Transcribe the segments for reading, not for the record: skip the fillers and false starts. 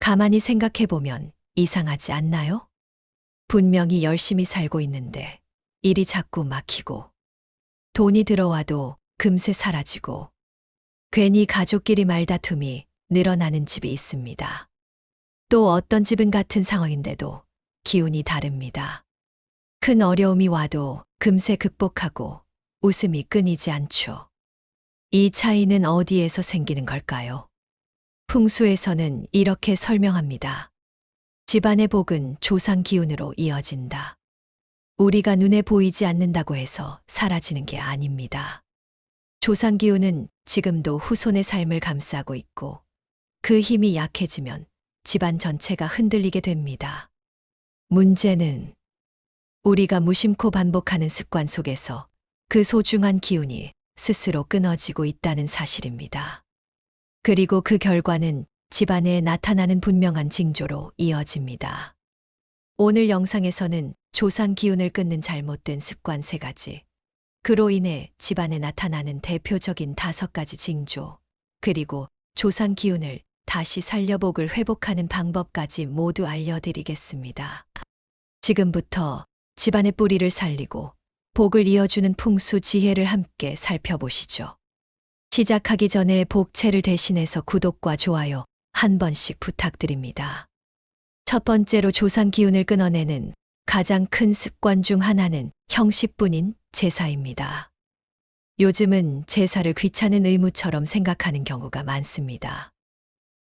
가만히 생각해보면 이상하지 않나요? 분명히 열심히 살고 있는데 일이 자꾸 막히고 돈이 들어와도 금세 사라지고 괜히 가족끼리 말다툼이 늘어나는 집이 있습니다. 또 어떤 집은 같은 상황인데도 기운이 다릅니다. 큰 어려움이 와도 금세 극복하고 웃음이 끊이지 않죠. 이 차이는 어디에서 생기는 걸까요? 풍수에서는 이렇게 설명합니다. 집안의 복은 조상 기운으로 이어진다. 우리가 눈에 보이지 않는다고 해서 사라지는 게 아닙니다. 조상 기운은 지금도 후손의 삶을 감싸고 있고 그 힘이 약해지면 집안 전체가 흔들리게 됩니다. 문제는 우리가 무심코 반복하는 습관 속에서 그 소중한 기운이 스스로 끊어지고 있다는 사실입니다. 그리고 그 결과는 집안에 나타나는 분명한 징조로 이어집니다. 오늘 영상에서는 조상 기운을 끊는 잘못된 습관 3가지, 그로 인해 집안에 나타나는 대표적인 5가지 징조, 그리고 조상 기운을 다시 살려복을 회복하는 방법까지 모두 알려드리겠습니다. 지금부터 집안의 뿌리를 살리고 복을 이어주는 풍수 지혜를 함께 살펴보시죠. 시작하기 전에 복채를 대신해서 구독과 좋아요 한 번씩 부탁드립니다. 첫 번째로 조상 기운을 끊어내는 가장 큰 습관 중 하나는 형식뿐인 제사입니다. 요즘은 제사를 귀찮은 의무처럼 생각하는 경우가 많습니다.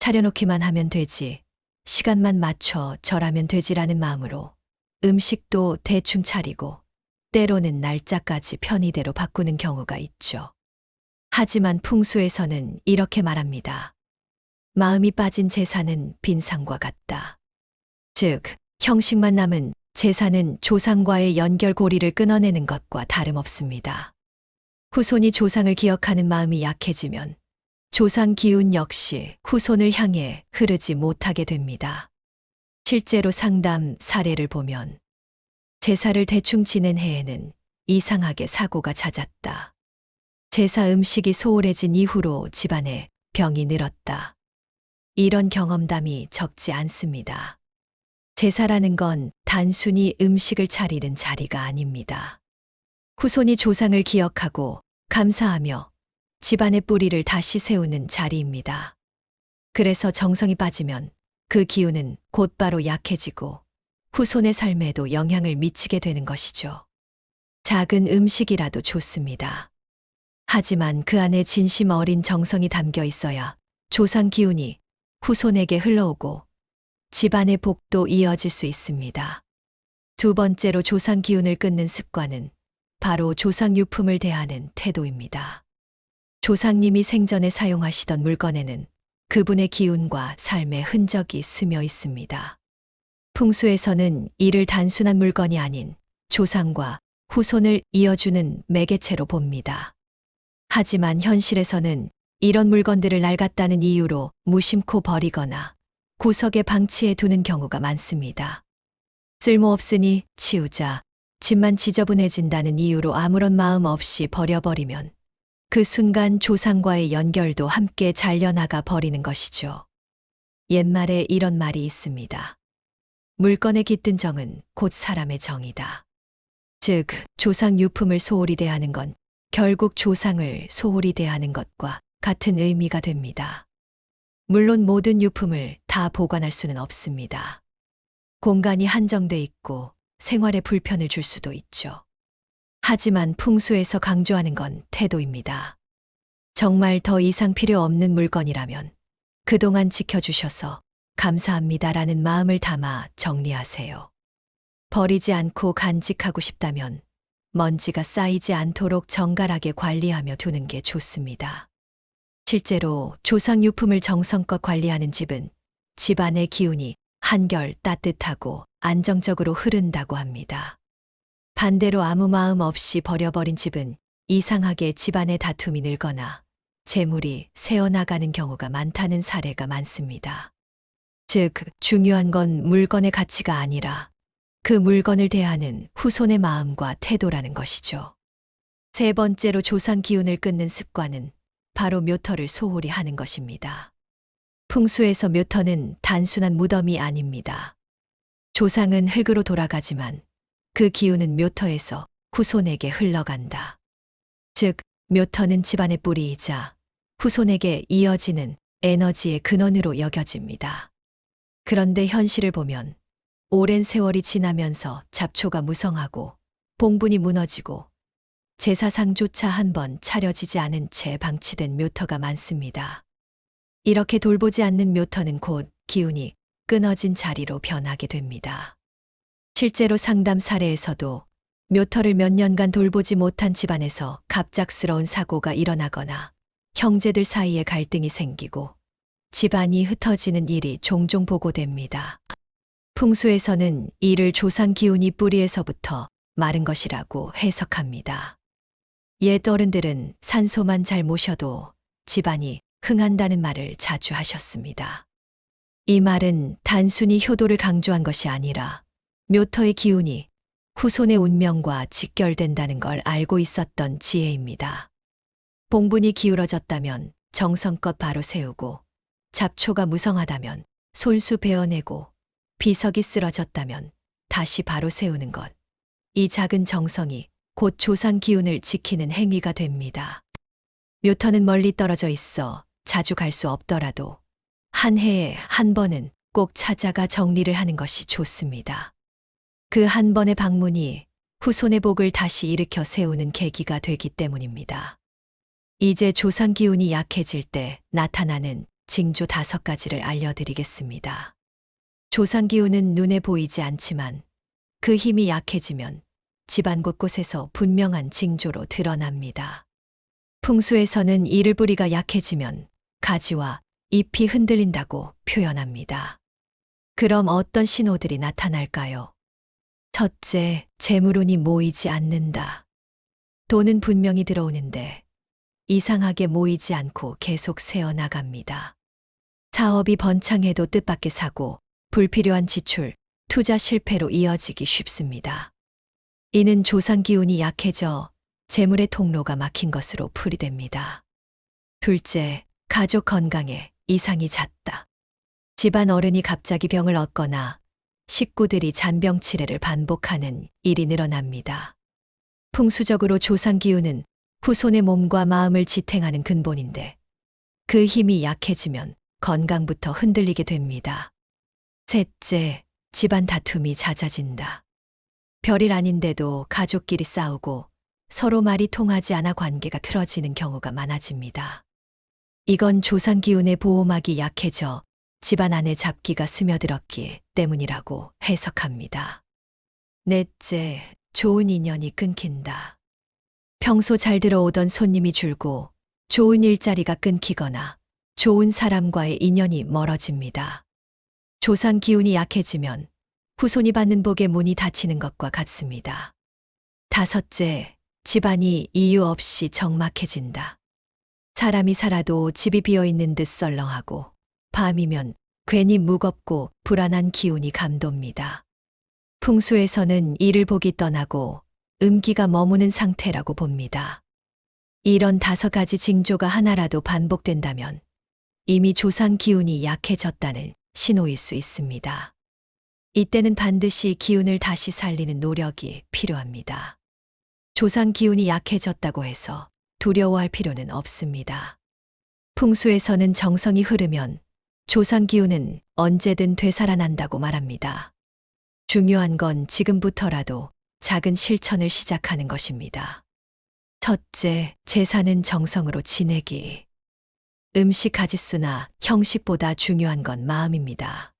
차려놓기만 하면 되지, 시간만 맞춰 절하면 되지라는 마음으로 음식도 대충 차리고 때로는 날짜까지 편의대로 바꾸는 경우가 있죠. 하지만 풍수에서는 이렇게 말합니다. 마음이 빠진 제사는 빈상과 같다. 즉, 형식만 남은 제사는 조상과의 연결고리를 끊어내는 것과 다름없습니다. 후손이 조상을 기억하는 마음이 약해지면 조상 기운 역시 후손을 향해 흐르지 못하게 됩니다. 실제로 상담 사례를 보면 제사를 대충 지낸 해에는 이상하게 사고가 잦았다. 제사 음식이 소홀해진 이후로 집안에 병이 늘었다. 이런 경험담이 적지 않습니다. 제사라는 건 단순히 음식을 차리는 자리가 아닙니다. 후손이 조상을 기억하고 감사하며 집안의 뿌리를 다시 세우는 자리입니다. 그래서 정성이 빠지면 그 기운은 곧바로 약해지고 후손의 삶에도 영향을 미치게 되는 것이죠. 작은 음식이라도 좋습니다. 하지만 그 안에 진심 어린 정성이 담겨 있어야 조상 기운이 후손에게 흘러오고 집안의 복도 이어질 수 있습니다. 두 번째로 조상 기운을 끊는 습관은 바로 조상 유품을 대하는 태도입니다. 조상님이 생전에 사용하시던 물건에는 그분의 기운과 삶의 흔적이 스며 있습니다. 풍수에서는 이를 단순한 물건이 아닌 조상과 후손을 이어주는 매개체로 봅니다. 하지만 현실에서는 이런 물건들을 낡았다는 이유로 무심코 버리거나 구석에 방치해 두는 경우가 많습니다. 쓸모없으니 치우자, 집만 지저분해진다는 이유로 아무런 마음 없이 버려버리면 그 순간 조상과의 연결도 함께 잘려나가 버리는 것이죠. 옛말에 이런 말이 있습니다. 물건에 깃든 정은 곧 사람의 정이다. 즉, 조상 유품을 소홀히 대하는 건 결국 조상을 소홀히 대하는 것과 같은 의미가 됩니다. 물론 모든 유품을 다 보관할 수는 없습니다. 공간이 한정돼 있고 생활에 불편을 줄 수도 있죠. 하지만 풍수에서 강조하는 건 태도입니다. 정말 더 이상 필요 없는 물건이라면 그동안 지켜주셔서 감사합니다라는 마음을 담아 정리하세요. 버리지 않고 간직하고 싶다면 먼지가 쌓이지 않도록 정갈하게 관리하며 두는 게 좋습니다. 실제로 조상 유품을 정성껏 관리하는 집은 집안의 기운이 한결 따뜻하고 안정적으로 흐른다고 합니다. 반대로 아무 마음 없이 버려버린 집은 이상하게 집안의 다툼이 늘거나 재물이 새어나가는 경우가 많다는 사례가 많습니다. 즉, 중요한 건 물건의 가치가 아니라 그 물건을 대하는 후손의 마음과 태도라는 것이죠. 세 번째로 조상 기운을 끊는 습관은 바로 묘터를 소홀히 하는 것입니다. 풍수에서 묘터는 단순한 무덤이 아닙니다. 조상은 흙으로 돌아가지만 그 기운은 묘터에서 후손에게 흘러간다. 즉, 묘터는 집안의 뿌리이자 후손에게 이어지는 에너지의 근원으로 여겨집니다. 그런데 현실을 보면 오랜 세월이 지나면서 잡초가 무성하고 봉분이 무너지고 제사상조차 한번 차려지지 않은 채 방치된 묘터가 많습니다. 이렇게 돌보지 않는 묘터는 곧 기운이 끊어진 자리로 변하게 됩니다. 실제로 상담 사례에서도 묘터를 몇 년간 돌보지 못한 집안에서 갑작스러운 사고가 일어나거나 형제들 사이에 갈등이 생기고 집안이 흩어지는 일이 종종 보고됩니다. 풍수에서는 이를 조상 기운이 뿌리에서부터 마른 것이라고 해석합니다. 옛 어른들은 산소만 잘 모셔도 집안이 흥한다는 말을 자주 하셨습니다. 이 말은 단순히 효도를 강조한 것이 아니라 묘터의 기운이 후손의 운명과 직결된다는 걸 알고 있었던 지혜입니다. 봉분이 기울어졌다면 정성껏 바로 세우고, 잡초가 무성하다면 솔수 베어내고, 비석이 쓰러졌다면 다시 바로 세우는 것. 이 작은 정성이 곧 조상 기운을 지키는 행위가 됩니다. 묘터는 멀리 떨어져 있어 자주 갈 수 없더라도 한 해에 한 번은 꼭 찾아가 정리를 하는 것이 좋습니다. 그 한 번의 방문이 후손의 복을 다시 일으켜 세우는 계기가 되기 때문입니다. 이제 조상 기운이 약해질 때 나타나는 징조 5가지를 알려드리겠습니다. 조상 기운은 눈에 보이지 않지만 그 힘이 약해지면 집안 곳곳에서 분명한 징조로 드러납니다. 풍수에서는 이를 뿌리가 약해지면 가지와 잎이 흔들린다고 표현합니다. 그럼 어떤 신호들이 나타날까요? 첫째, 재물운이 모이지 않는다. 돈은 분명히 들어오는데 이상하게 모이지 않고 계속 새어나갑니다. 사업이 번창해도 뜻밖의 사고, 불필요한 지출, 투자 실패로 이어지기 쉽습니다. 이는 조상 기운이 약해져 재물의 통로가 막힌 것으로 풀이됩니다. 둘째, 가족 건강에 이상이 잦다. 집안 어른이 갑자기 병을 얻거나 식구들이 잔병치레를 반복하는 일이 늘어납니다. 풍수적으로 조상 기운은 후손의 몸과 마음을 지탱하는 근본인데 그 힘이 약해지면 건강부터 흔들리게 됩니다. 셋째, 집안 다툼이 잦아진다. 별일 아닌데도 가족끼리 싸우고 서로 말이 통하지 않아 관계가 틀어지는 경우가 많아집니다. 이건 조상 기운의 보호막이 약해져 집안 안에 잡기가 스며들었기 때문이라고 해석합니다. 넷째, 좋은 인연이 끊긴다. 평소 잘 들어오던 손님이 줄고 좋은 일자리가 끊기거나 좋은 사람과의 인연이 멀어집니다. 조상 기운이 약해지면 후손이 받는 복의 문이 닫히는 것과 같습니다. 다섯째, 집안이 이유 없이 적막해진다. 사람이 살아도 집이 비어있는 듯 썰렁하고 밤이면 괜히 무겁고 불안한 기운이 감돕니다. 풍수에서는 이를 복이 떠나고 음기가 머무는 상태라고 봅니다. 이런 5가지 징조가 하나라도 반복된다면 이미 조상 기운이 약해졌다는 신호일 수 있습니다. 이때는 반드시 기운을 다시 살리는 노력이 필요합니다. 조상 기운이 약해졌다고 해서 두려워할 필요는 없습니다. 풍수에서는 정성이 흐르면 조상 기운은 언제든 되살아난다고 말합니다. 중요한 건 지금부터라도 작은 실천을 시작하는 것입니다. 첫째, 제사는 정성으로 지내기. 음식 가짓수나 형식보다 중요한 건 마음입니다.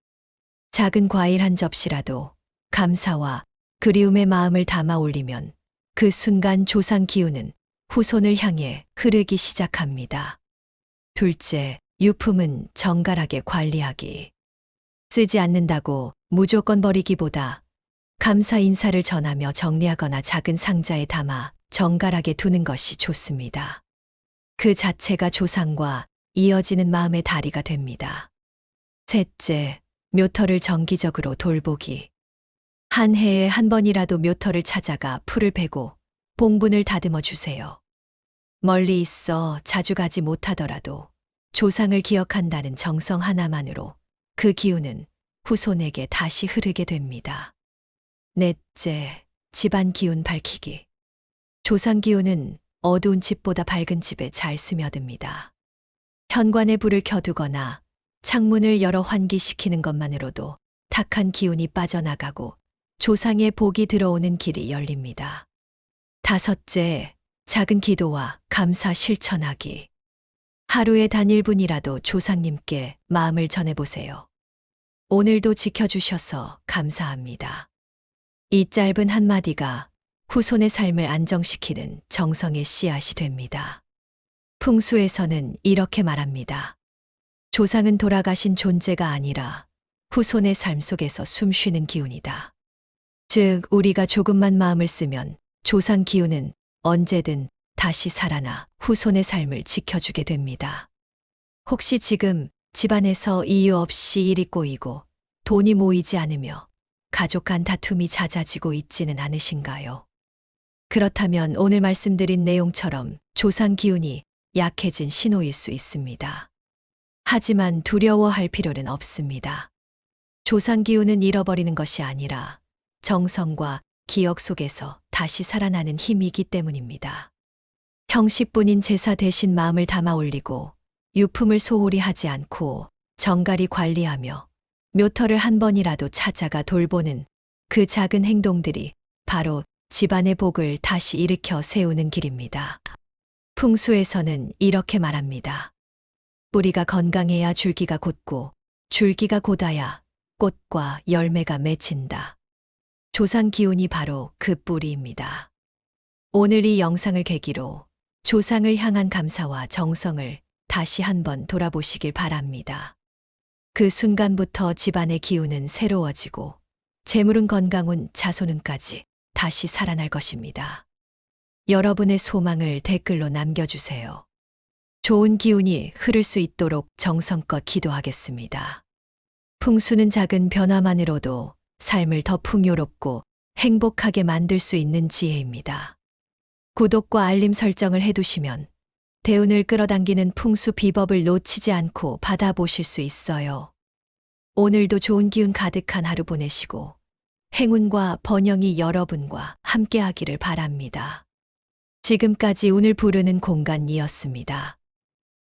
작은 과일 한 접시라도 감사와 그리움의 마음을 담아 올리면 그 순간 조상 기운은 후손을 향해 흐르기 시작합니다. 둘째, 유품은 정갈하게 관리하기. 쓰지 않는다고 무조건 버리기보다 감사 인사를 전하며 정리하거나 작은 상자에 담아 정갈하게 두는 것이 좋습니다. 그 자체가 조상과 이어지는 마음의 다리가 됩니다. 셋째, 묘터를 정기적으로 돌보기. 한 해에 한 번이라도 묘터를 찾아가 풀을 베고 봉분을 다듬어 주세요. 멀리 있어 자주 가지 못하더라도 조상을 기억한다는 정성 하나만으로 그 기운은 후손에게 다시 흐르게 됩니다. 넷째, 집안 기운 밝히기. 조상 기운은 어두운 집보다 밝은 집에 잘 스며듭니다. 현관에 불을 켜두거나 창문을 열어 환기시키는 것만으로도 탁한 기운이 빠져나가고 조상의 복이 들어오는 길이 열립니다. 다섯째, 작은 기도와 감사 실천하기. 하루에 단 1분이라도 조상님께 마음을 전해보세요. 오늘도 지켜주셔서 감사합니다. 이 짧은 한마디가 후손의 삶을 안정시키는 정성의 씨앗이 됩니다. 풍수에서는 이렇게 말합니다. 조상은 돌아가신 존재가 아니라 후손의 삶 속에서 숨쉬는 기운이다. 즉, 우리가 조금만 마음을 쓰면 조상 기운은 언제든 다시 살아나 후손의 삶을 지켜주게 됩니다. 혹시 지금 집안에서 이유 없이 일이 꼬이고 돈이 모이지 않으며 가족 간 다툼이 잦아지고 있지는 않으신가요? 그렇다면 오늘 말씀드린 내용처럼 조상 기운이 약해진 신호일 수 있습니다. 하지만 두려워할 필요는 없습니다. 조상 기운은 잃어버리는 것이 아니라 정성과 기억 속에서 다시 살아나는 힘이기 때문입니다. 형식뿐인 제사 대신 마음을 담아 올리고 유품을 소홀히 하지 않고 정갈히 관리하며 묘터를 한 번이라도 찾아가 돌보는 그 작은 행동들이 바로 집안의 복을 다시 일으켜 세우는 길입니다. 풍수에서는 이렇게 말합니다. 뿌리가 건강해야 줄기가 곧고 줄기가 곧아야 꽃과 열매가 맺힌다. 조상 기운이 바로 그 뿌리입니다. 오늘 이 영상을 계기로 조상을 향한 감사와 정성을 다시 한번 돌아보시길 바랍니다. 그 순간부터 집안의 기운은 새로워지고 재물은 건강운 자손운까지 다시 살아날 것입니다. 여러분의 소망을 댓글로 남겨주세요. 좋은 기운이 흐를 수 있도록 정성껏 기도하겠습니다. 풍수는 작은 변화만으로도 삶을 더 풍요롭고 행복하게 만들 수 있는 지혜입니다. 구독과 알림 설정을 해두시면 대운을 끌어당기는 풍수 비법을 놓치지 않고 받아보실 수 있어요. 오늘도 좋은 기운 가득한 하루 보내시고 행운과 번영이 여러분과 함께하기를 바랍니다. 지금까지 운을 부르는 공간이었습니다.